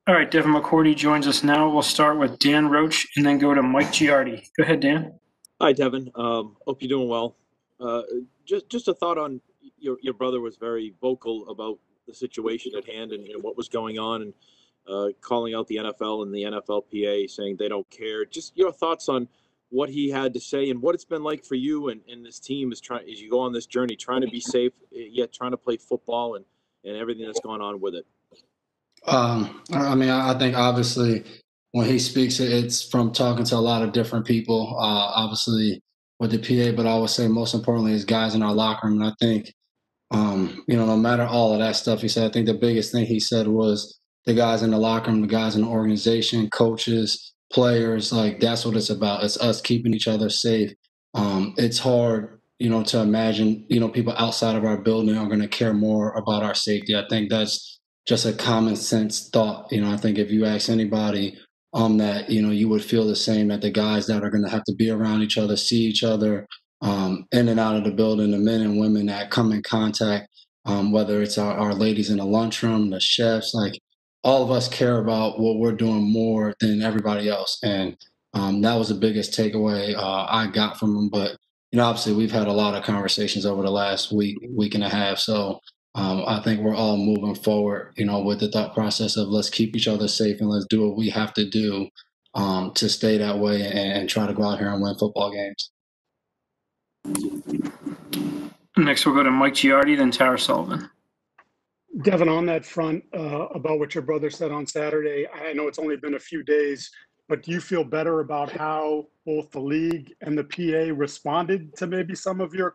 All right, Devin McCourty joins us now. We'll start with Dan Roach and then go to Mike Giardi. Go ahead, Dan. Hi, Devin. Hope you're doing well. Uh, just a thought on your brother was very vocal about the situation at hand and what was going on, and calling out the NFL and the NFLPA, saying they don't care. Just your thoughts on what he had to say and what it's been like for you and this team as you go on this journey, trying to be safe yet trying to play football and everything that's going on with it. I think obviously when he speaks, it's from talking to a lot of different people, obviously with the PA, but I would say most importantly is guys in our locker room. And I think, no matter all of that stuff he said, I think the biggest thing he said was the guys in the locker room, the guys in the organization, coaches, players, like that's what it's about. It's us keeping each other safe. It's hard, to imagine, people outside of our building are going to care more about our safety. I think that's just a common sense thought. I think if you ask anybody that, you would feel the same, that the guys that are going to have to be around each other, see each other in and out of the building, the men and women that come in contact, whether it's our ladies in the lunchroom, the chefs, like all of us care about what we're doing more than everybody else. And that was the biggest takeaway I got from them. But, obviously we've had a lot of conversations over the last week and a half. So I think we're all moving forward, with the thought process of let's keep each other safe and let's do what we have to do to stay that way and try to go out here and win football games. Next, we'll go to Mike Giardi, then Tara Sullivan. Devin, on that front, about what your brother said on Saturday, I know it's only been a few days, but do you feel better about how both the league and the PA responded to maybe some of your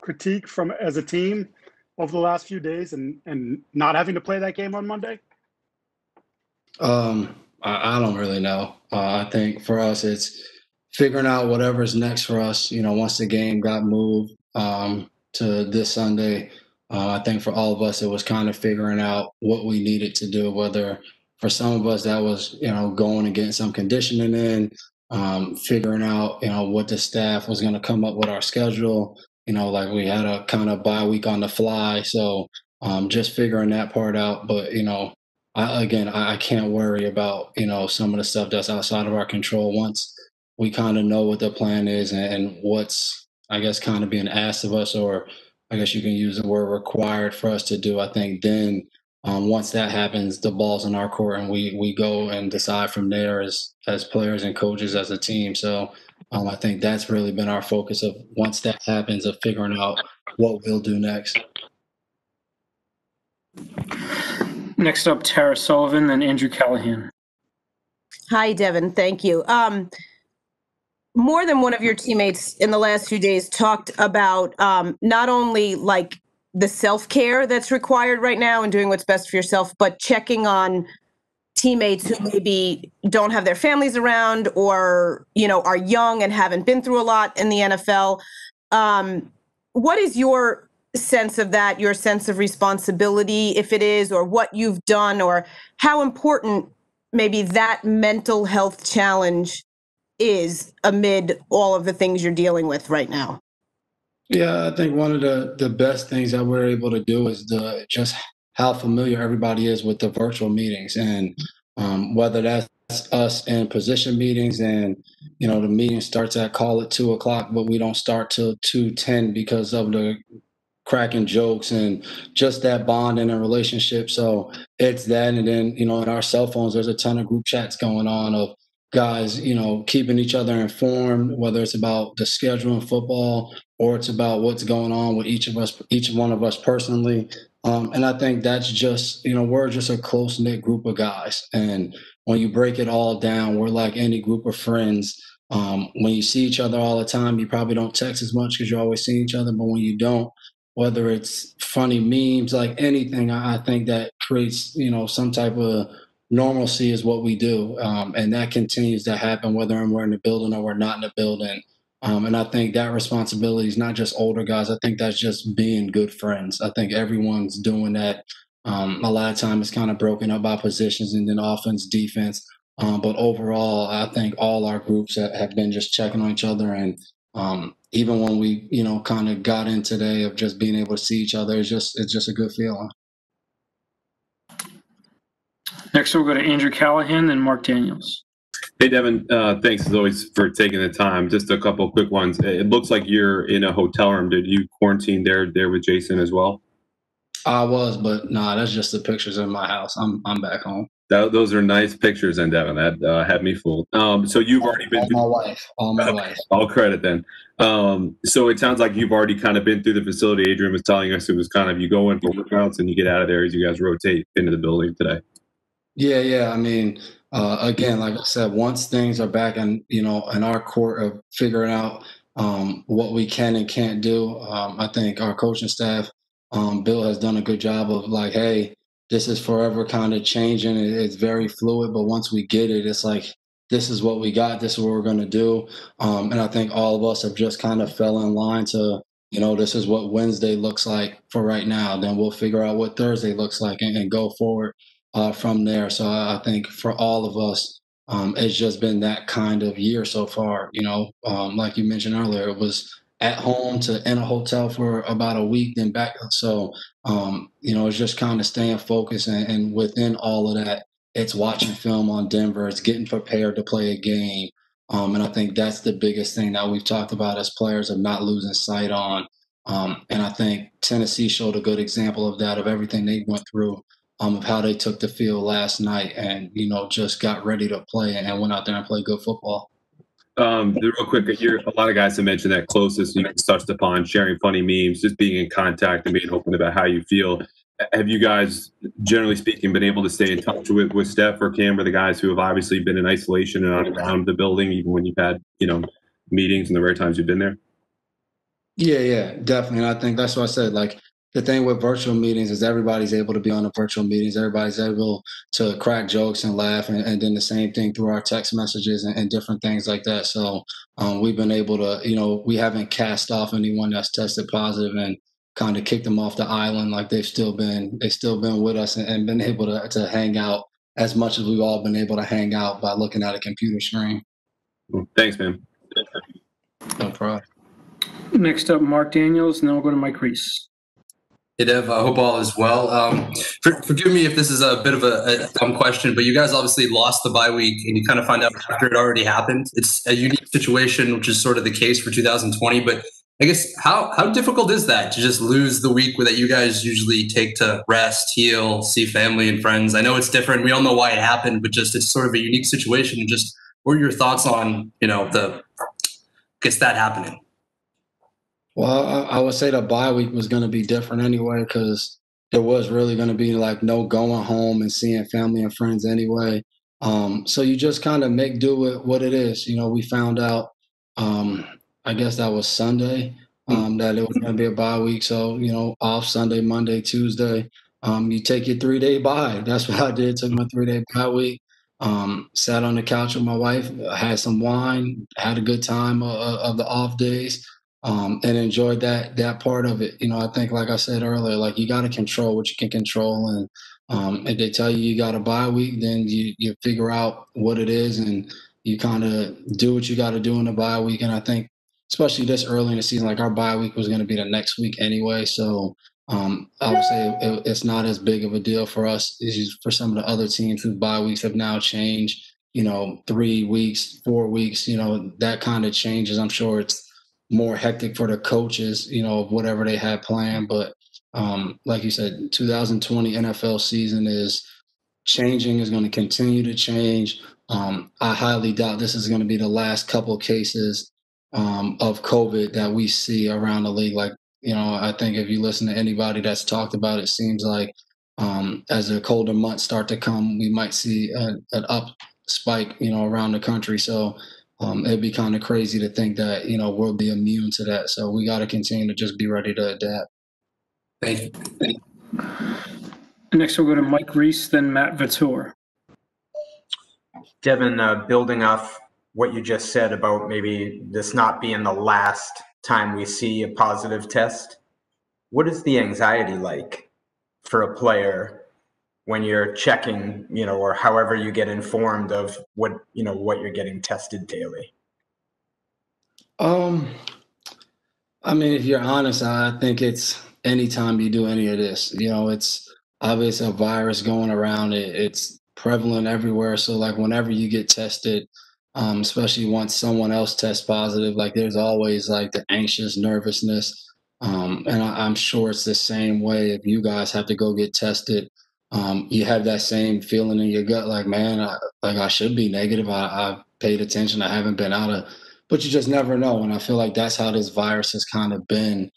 critique from as a team over the last few days and not having to play that game on Monday? I don't really know. I think for us, it's figuring out whatever's next for us. Once the game got moved to this Sunday, I think for all of us, it was kind of figuring out what we needed to do, whether for some of us that was, going and getting some conditioning in, figuring out, what the staff was going to come up with our schedule. Like we had a kind of bye week on the fly. So just figuring that part out. But, I can't worry about, some of the stuff that's outside of our control. Once we kind of know what the plan is and what's, I guess, kind of being asked of us, or I guess you can use the word required for us to do, I think then once that happens, the ball's in our court and we go and decide from there as players and coaches as a team. So I think that's really been our focus of once that happens, of figuring out what we'll do next. Next up, Tara Sullivan, then Andrew Callahan. Hi, Devin. Thank you. More than one of your teammates in the last few days talked about not only like the self-care that's required right now and doing what's best for yourself, but checking on teammates who maybe don't have their families around or, are young and haven't been through a lot in the NFL. What is your sense of that, your sense of responsibility, if it is, or what you've done, or how important maybe that mental health challenge is amid all of the things you're dealing with right now? Yeah, I think one of the best things that we're able to do is just how familiar everybody is with the virtual meetings, and whether that's us in position meetings and, the meeting starts at call at 2:00, but we don't start till 2:10 because of the cracking jokes and just that bond in a relationship. So it's that. And then, in our cell phones, there's a ton of group chats going on of guys, keeping each other informed, whether it's about the schedule in football or it's about what's going on with each one of us personally. And I think that's just, we're just a close-knit group of guys. And when you break it all down, we're like any group of friends. When you see each other all the time, you probably don't text as much because you're always seeing each other. But when you don't, whether it's funny memes, like anything, I think that creates, some type of normalcy is what we do. And that continues to happen whether we're in the building or we're not in the building. And I think that responsibility is not just older guys. I think that's just being good friends. I think everyone's doing that. A lot of times it's kind of broken up by positions and then offense, defense. But overall, I think all our groups have been just checking on each other. And even when we, kind of got in today of just being able to see each other, it's just a good feeling. Next, we'll go to Andrew Callahan, then Mark Daniels. Hey, Devin. Thanks as always for taking the time. Just a couple of quick ones. It looks like you're in a hotel room. Did you quarantine there with Jason as well? I was, but nah, that's just the pictures in my house. I'm back home. Those are nice pictures, and Devin, that had me fooled. So you've already been all my wife. All credit then. So it sounds like you've already kind of been through the facility. Adrian was telling us it was kind of you go in for workouts and you get out of there as you guys rotate into the building today. Yeah. I mean, again, like I said, once things are back in our court of figuring out what we can and can't do, I think our coaching staff, Bill has done a good job of like, hey, this is forever kind of changing. It's very fluid, but once we get it, it's like, this is what we got. This is what we're going to do. And I think all of us have just kind of fell in line to, this is what Wednesday looks like for right now. Then we'll figure out what Thursday looks like and go forward from there. So I think for all of us, it's just been that kind of year so far. Like you mentioned earlier, it was at home to in a hotel for about a week, then back. So, it's just kind of staying focused. And within all of that, it's watching film on Denver. It's getting prepared to play a game. And I think that's the biggest thing that we've talked about as players of not losing sight on. And I think Tennessee showed a good example of that, of everything they went through, of how they took the field last night and, just got ready to play and went out there and played good football. Real quick, a lot of guys have mentioned that closest you touched upon, sharing funny memes, just being in contact and being open about how you feel. Have you guys, generally speaking, been able to stay in touch with Steph or Cam, or the guys who have obviously been in isolation and around the building, even when you've had, meetings and the rare times you've been there? Yeah, definitely. And I think that's what I said, like, the thing with virtual meetings is everybody's able to be on the virtual meetings. Everybody's able to crack jokes and laugh, and then the same thing through our text messages and different things like that. So we've been able to, we haven't cast off anyone that's tested positive and kind of kicked them off the island. Like they've still been with us and been able to hang out as much as we've all been able to hang out by looking at a computer screen. Thanks, man. No problem. Next up, Mark Daniels, and then we'll go to Mike Reese. Hey, Dev, I hope all is well. Forgive me if this is a bit of a dumb question, but you guys obviously lost the bye week and you kind of find out after it already happened. It's a unique situation, which is sort of the case for 2020. But I guess how difficult is that to just lose the week that you guys usually take to rest, heal, see family and friends? I know it's different. We all know why it happened, but just it's sort of a unique situation. And just what are your thoughts on, that happening? Well, I would say the bye week was going to be different anyway, because there was really going to be like no going home and seeing family and friends anyway. So you just kind of make do with what it is. We found out, I guess that was Sunday, that it was going to be a bye week. So, off Sunday, Monday, Tuesday, you take your 3-day bye. That's what I did. Took my 3-day bye week. Sat on the couch with my wife, had some wine, had a good time of the off days. And enjoyed that part of it. I think, like I said earlier, like you got to control what you can control. And if they tell you got a bye week, then you figure out what it is and you kind of do what you got to do in the bye week. And I think, especially this early in the season, like our bye week was going to be the next week anyway. So I would say it's not as big of a deal for us as for some of the other teams whose bye weeks have now changed, 3 weeks, 4 weeks, that kind of changes. I'm sure it's more hectic for the coaches, of whatever they had planned. But like you said, 2020 NFL season is changing, is going to continue to change. I highly doubt this is going to be the last couple of cases of COVID that we see around the league. Like, I think if you listen to anybody that's talked about it, seems like as the colder months start to come, we might see an up spike, around the country. So it'd be kind of crazy to think that, we'll be immune to that. So we got to continue to just be ready to adapt. Thank you. Next, we'll go to Mike Reese, then Matt Vitor. Devin, building off what you just said about maybe this not being the last time we see a positive test, what is the anxiety like for a player when you're checking, or however you get informed of what you're getting tested daily? I mean, if you're honest, I think it's anytime you do any of this, it's obviously a virus going around. It's prevalent everywhere. So like whenever you get tested, especially once someone else tests positive, like there's always like the anxious nervousness. And I'm sure it's the same way if you guys have to go get tested. You have that same feeling in your gut, like, man, I should be negative. I've paid attention. I haven't been out of, but you just never know. And I feel like that's how this virus has kind of been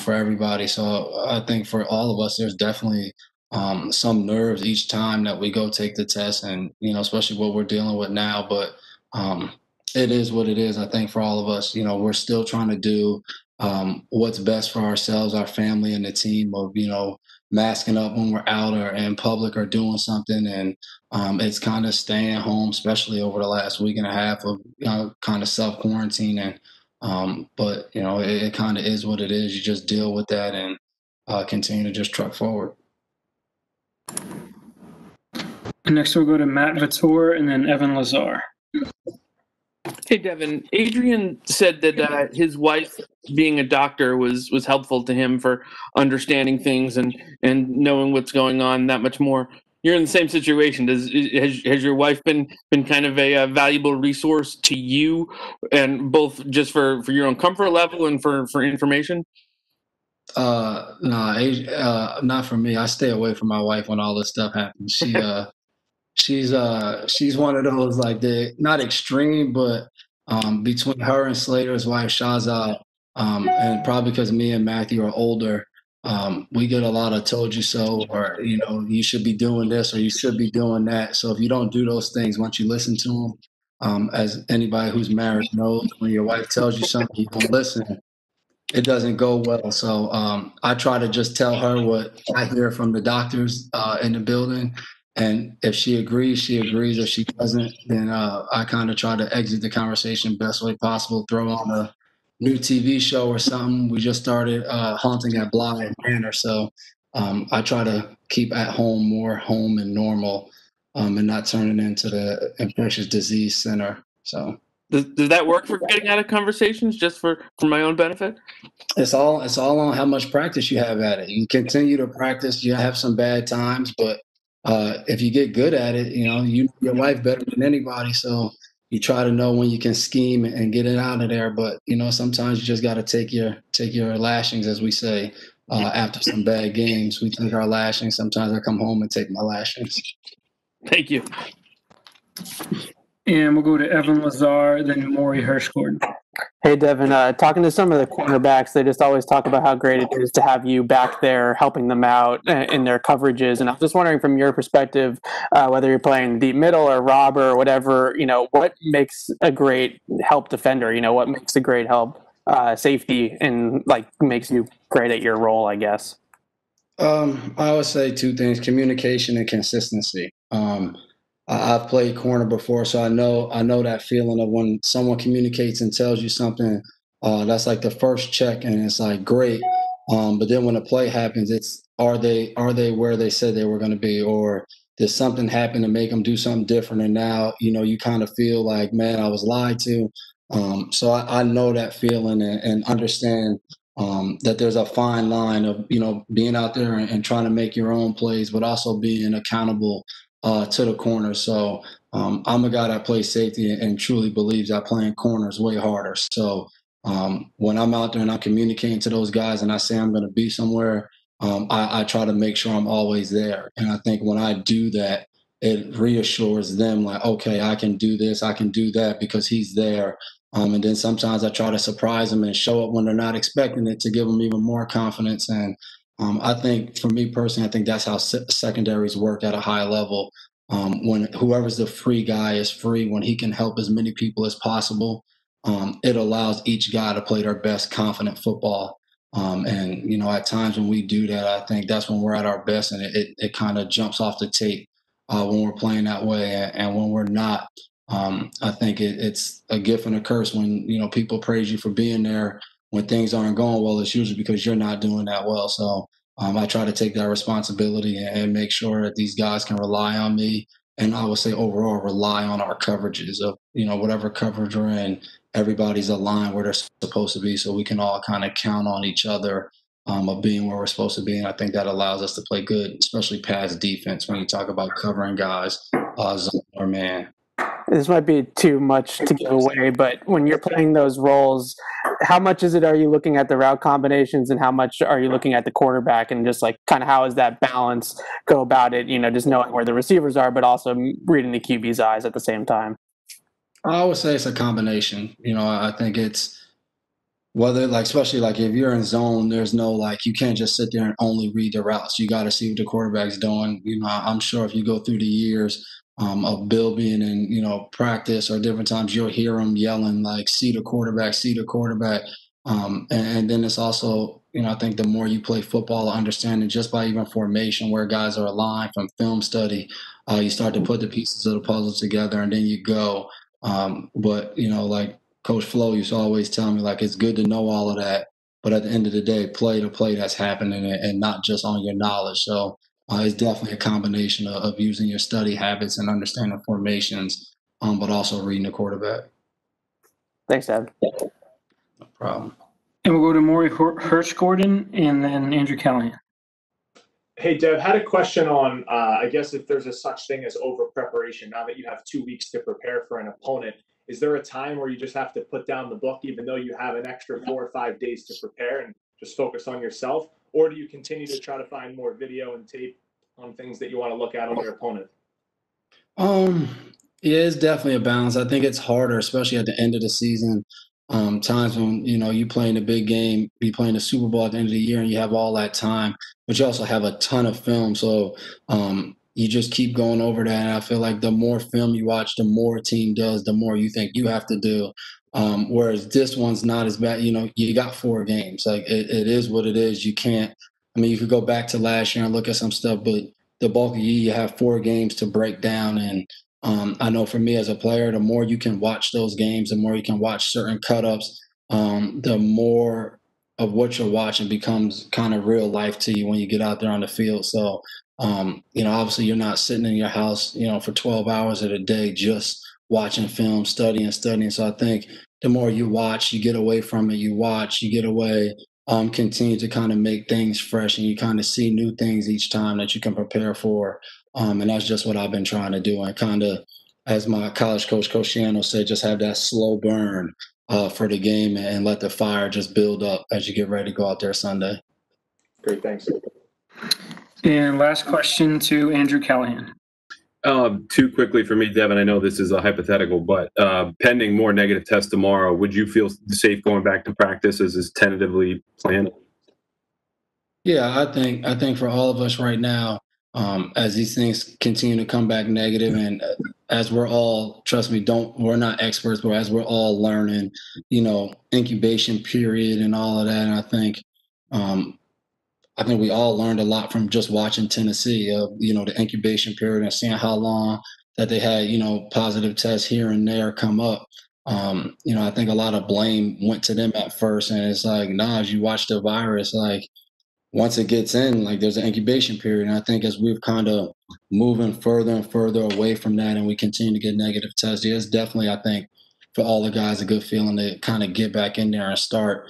for everybody. So I think for all of us, there's definitely some nerves each time that we go take the test, and especially what we're dealing with now. But it is what it is. I think for all of us, we're still trying to do what's best for ourselves, our family, and the team. Of masking up when we're out or in public or doing something, and it's kind of staying home, especially over the last week and a half of kind of self quarantining. But it kind of is what it is. You just deal with that and continue to just truck forward. Next, we'll go to Matt Vitor and then Evan Lazar. Hey, Devin. Adrian said that his wife, being a doctor, was helpful to him for understanding things and knowing what's going on that much more. You're in the same situation. Has your wife been kind of a valuable resource to you, and both just for your own comfort level and for information? No, not for me. I stay away from my wife when all this stuff happens. She's one of those, like, not extreme, but between her and Slater's wife Shazad, and probably because me and Matthew are older, we get a lot of "told you so," or you should be doing this or you should be doing that. So if you don't do those things, once you listen to them, as anybody who's married knows, when your wife tells you something, you don't listen. It doesn't go well. So I try to just tell her what I hear from the doctors in the building. And if she agrees, she agrees. If she doesn't, then I kind of try to exit the conversation best way possible, throw on a new TV show or something. We just started Haunting at Bly Manor. So I try to keep at home more home and normal, and not turn it into the infectious disease center. So. Does that work for getting out of conversations, just for my own benefit? It's all on how much practice you have at it. You continue to practice. You have some bad times, but if you get good at it, you know your wife better than anybody. So you try to know when you can scheme and get it out of there. But sometimes you just got to take your lashings, as we say, after some bad games. We take our lashings. Sometimes I come home and take my lashings. Thank you. And we'll go to Evan Lazar, then Maury Hirschgord. Hey, Devin, talking to some of the cornerbacks, they just always talk about how great it is to have you back there helping them out in their coverages. And I'm just wondering, from your perspective, whether you're playing deep middle or robber or whatever, what makes a great help defender? What makes a great help safety, and makes you great at your role, I guess? I would say two things: communication and consistency. I've played corner before, so I know that feeling of when someone communicates and tells you something. That's like the first check, and it's like great. But then when a play happens, it's are they where they said they were going to be, or did something happen to make them do something different? And now you kind of feel like, man, I was lied to. So I know that feeling and understand that there's a fine line of being out there and trying to make your own plays, but also being accountable to the corner. So I'm a guy that plays safety and truly believes that playing corner is way harder. So when I'm out there and I'm communicating to those guys and I say I'm going to be somewhere, I try to make sure I'm always there. And I think when I do that, it reassures them, like, okay, I can do this, I can do that because he's there. And then sometimes I try to surprise them and show up when they're not expecting it to give them even more confidence. And I think, for me personally, I think that's how secondaries work at a high level. When whoever's the free guy is free, when he can help as many people as possible, it allows each guy to play their best confident football. And at times when we do that, I think that's when we're at our best, and it kind of jumps off the tape when we're playing that way. And when we're not, I think it's a gift and a curse when people praise you for being there. When things aren't going well, it's usually because you're not doing that well. So I try to take that responsibility and make sure that these guys can rely on me. And I would say overall rely on our coverages of, whatever coverage we're in, everybody's aligned where they're supposed to be. So we can all kind of count on each other of being where we're supposed to be. And I think that allows us to play good, especially pass defense when you talk about covering guys, zone or man. This might be too much to give away, but when you're playing those roles, how much are you looking at the route combinations and how much are you looking at the quarterback, and just like kind of how is that balance go about it, just knowing where the receivers are, but also reading the QB's eyes at the same time? I would say it's a combination. I think it's whether especially if you're in zone, there's no you can't just sit there and only read the routes. You got to see what the quarterback's doing. I'm sure if you go through the years of Bill being in practice or different times, you'll hear him yelling see the quarterback, see the quarterback. And then it's also I think the more you play football, understanding just by even formation where guys are aligned from film study, you start to put the pieces of the puzzle together and then you go. But Coach Flo used to always tell me, it's good to know all of that, but at the end of the day, play to play that's happening and not just on your knowledge. So it's definitely a combination of using your study habits and understanding formations, but also reading the quarterback. Thanks, Dad. No problem. And we'll go to Maury Hirsch-Gordon and then Andrew Callahan. Hey, Dev, had a question on, I guess, if there's a such thing as over-preparation now that you have 2 weeks to prepare for an opponent. Is there a time where you just have to put down the book even though you have an extra 4 or 5 days to prepare and just focus on yourself? Or do you continue to try to find more video and tape on things that you want to look at on your opponent? Yeah, it's definitely a balance. I think it's harder, especially at the end of the season. Times when, you playing a big game, you playing a Super Bowl at the end of the year and you have all that time, but you also have a ton of film. So you just keep going over that. And I feel like the more film you watch, the more a team does, the more you think you have to do. Whereas this one's not as bad. You got 4 games. It is what it is. You can't, you could go back to last year and look at some stuff, but the bulk of you have 4 games to break down. And I know for me as a player, the more you can watch those games, the more you can watch certain cut-ups, the more of what you're watching becomes kind of real life to you when you get out there on the field. So, obviously you're not sitting in your house, for 12 hours of the day just watching film, studying. So I think the more you watch, you get away from it, you watch, you get away, continue to kind of make things fresh and you kind of see new things each time that you can prepare for. And that's just what I've been trying to do. And kind of, as my college coach, Coach Shiano said, just have that slow burn for the game and let the fire just build up as you get ready to go out there Sunday. Great, thanks. And last question to Andrew Callahan. Too quickly for me, Devin. I know this is a hypothetical, but pending more negative tests tomorrow, would you feel safe going back to practice as is tentatively planned? Yeah, I think for all of us right now, as these things continue to come back negative, and as we're all, trust me, we're not experts, but as we're all learning, incubation period and all of that. And I think we all learned a lot from just watching Tennessee of, the incubation period and seeing how long that they had, positive tests here and there come up. I think a lot of blame went to them at first. And it's as you watch the virus, once it gets in, there's an incubation period. And I think as we've kind of moving further and further away from that and we continue to get negative tests, it's definitely, I think, for all the guys, a good feeling to kind of get back in there and start.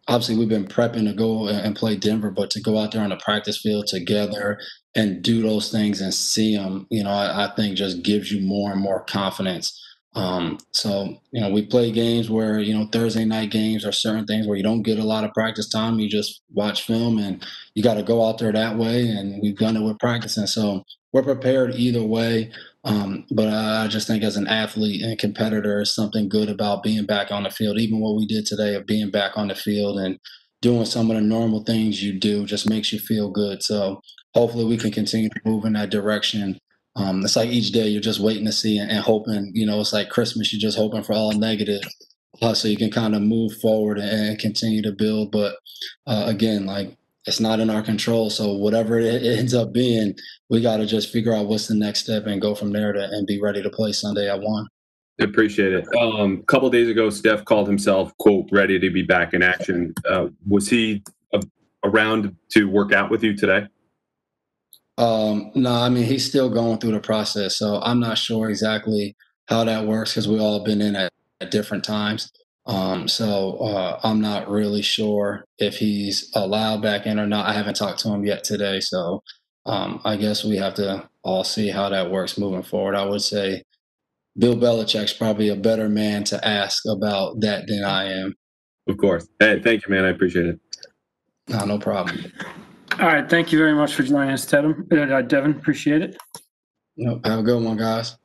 Obviously we've been prepping to go and play Denver, but to go out there on the practice field together and do those things and see them, I think just gives you more and more confidence. So, we play games where, Thursday night games are certain things where you don't get a lot of practice time. You just watch film and you got to go out there that way. And we've done it with practicing. So we're prepared either way. But I just think as an athlete and competitor, it's something good about being back on the field. Even what we did today of being back on the field and doing some of the normal things you do just makes you feel good. So hopefully we can continue to move in that direction. It's like each day you're just waiting to see and hoping, it's like Christmas, you're just hoping for all negative so you can kind of move forward and continue to build. But again, it's not in our control. So whatever it ends up being, we got to just figure out what's the next step and go from there and be ready to play Sunday at 1. Appreciate it. A couple of days ago, Steph called himself, quote, ready to be back in action. Was he around to work out with you today? No, he's still going through the process. So I'm not sure exactly how that works because we've all been in at different times. So I'm not really sure if he's allowed back in or not. I haven't talked to him yet today. So I guess we have to all see how that works moving forward. I would say Bill Belichick's probably a better man to ask about that than I am. Of course. Hey, thank you, man. I appreciate it. No problem. All right. Thank you very much for joining us, Devin. Appreciate it. Have a good one, guys.